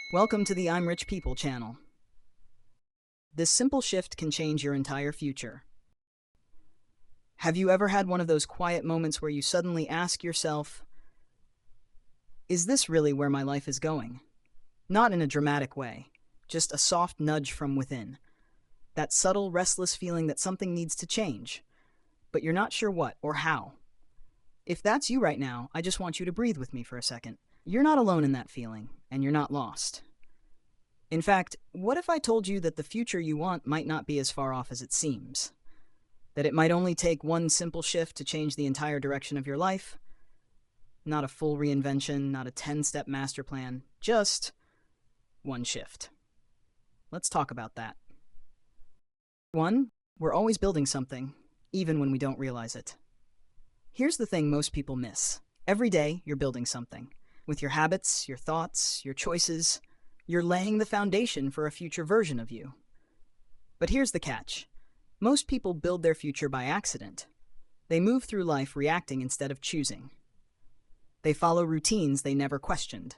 Welcome to the I'm Rich People channel. This simple shift can change your entire future. Have you ever had one of those quiet moments where you suddenly ask yourself, is this really where my life is going? Not in a dramatic way, just a soft nudge from within. That subtle, restless feeling that something needs to change, but you're not sure what or how. If that's you right now, I just want you to breathe with me for a second. You're not alone in that feeling, and you're not lost. In fact, what if I told you that the future you want might not be as far off as it seems? That it might only take one simple shift to change the entire direction of your life? Not a full reinvention, not a 10-step master plan, just one shift. Let's talk about that. 1. We're always building something, even when we don't realize it. Here's the thing most people miss. Every day, you're building something. With your habits, your thoughts, your choices, you're laying the foundation for a future version of you. But here's the catch. Most people build their future by accident. They move through life reacting instead of choosing. They follow routines they never questioned.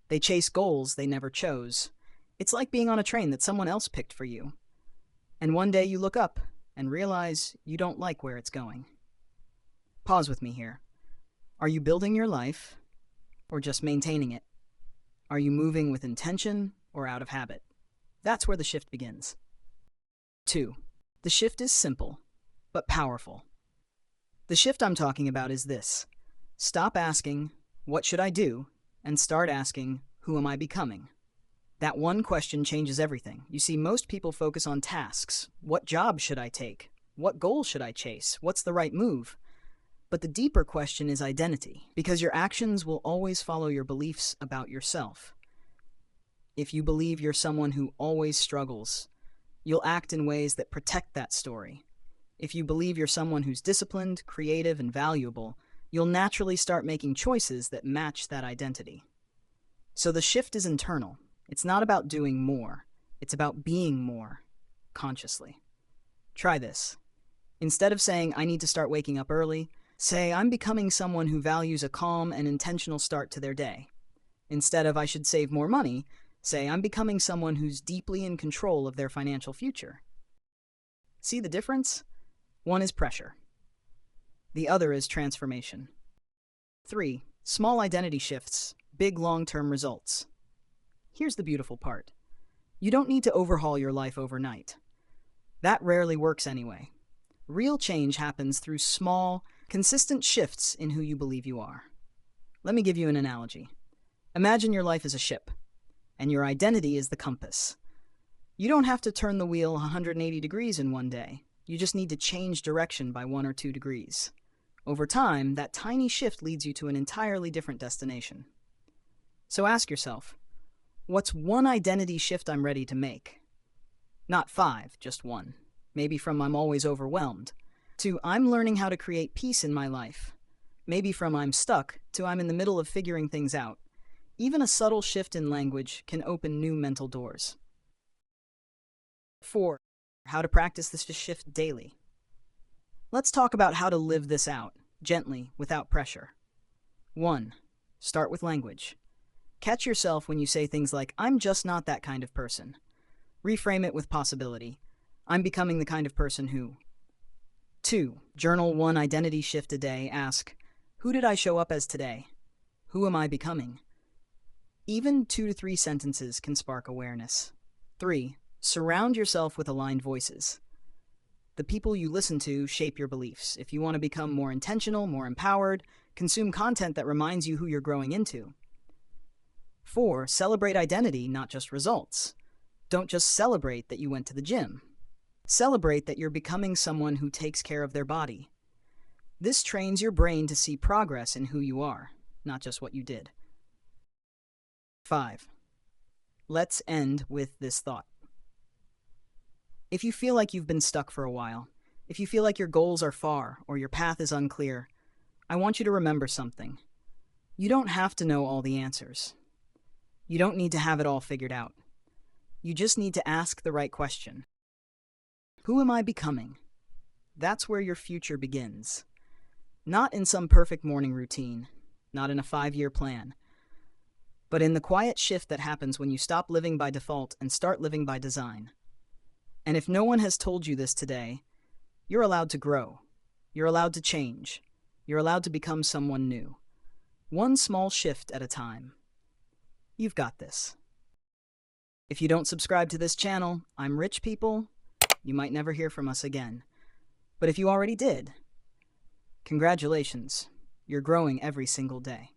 They chase goals they never chose. It's like being on a train that someone else picked for you. And one day you look up and realize you don't like where it's going. Pause with me here. Are you building your life or just maintaining it? Are you moving with intention or out of habit? That's where the shift begins. 2. The shift is simple, but powerful. The shift I'm talking about is this. Stop asking, what should I do? And start asking, who am I becoming? That one question changes everything. You see, most people focus on tasks. What job should I take? What goal should I chase? What's the right move? But the deeper question is identity, because your actions will always follow your beliefs about yourself. If you believe you're someone who always struggles, you'll act in ways that protect that story. If you believe you're someone who's disciplined, creative, and valuable, you'll naturally start making choices that match that identity. So the shift is internal. It's not about doing more. It's about being more, consciously. Try this. Instead of saying, I need to start waking up early, say, I'm becoming someone who values a calm and intentional start to their day. Instead of, I should save more money, say, I'm becoming someone who's deeply in control of their financial future. See the difference? One is pressure. The other is transformation. 3. Small identity shifts, big long-term results. Here's the beautiful part. You don't need to overhaul your life overnight. That rarely works anyway. Real change happens through small, consistent shifts in who you believe you are. Let me give you an analogy. Imagine your life is a ship, and your identity is the compass. You don't have to turn the wheel 180 degrees in one day. You just need to change direction by 1 or 2 degrees. Over time, that tiny shift leads you to an entirely different destination. So ask yourself, what's one identity shift I'm ready to make? Not 5, just 1. Maybe from I'm always overwhelmed, to I'm learning how to create peace in my life. Maybe from I'm stuck to I'm in the middle of figuring things out. Even a subtle shift in language can open new mental doors. 4. How to practice this shift daily. Let's talk about how to live this out, gently, without pressure. 1. Start with language. Catch yourself when you say things like, I'm just not that kind of person. Reframe it with possibility. I'm becoming the kind of person who. 2. Journal one identity shift a day. Ask, who did I show up as today? Who am I becoming? Even 2 to 3 sentences can spark awareness. 3. Surround yourself with aligned voices. The people you listen to shape your beliefs. If you want to become more intentional, more empowered, consume content that reminds you who you're growing into. 4. Celebrate identity, not just results. Don't just celebrate that you went to the gym. Celebrate that you're becoming someone who takes care of their body. This trains your brain to see progress in who you are, not just what you did. 5. Let's end with this thought. If you feel like you've been stuck for a while, if you feel like your goals are far or your path is unclear, I want you to remember something. You don't have to know all the answers. You don't need to have it all figured out. You just need to ask the right question. Who am I becoming? That's where your future begins. Not in some perfect morning routine, not in a 5-year plan, but in the quiet shift that happens when you stop living by default and start living by design. And if no one has told you this today, you're allowed to grow. You're allowed to change. You're allowed to become someone new. One small shift at a time. You've got this. If you don't subscribe to this channel, I'm Rich People, you might never hear from us again. But if you already did, congratulations, you're growing every single day.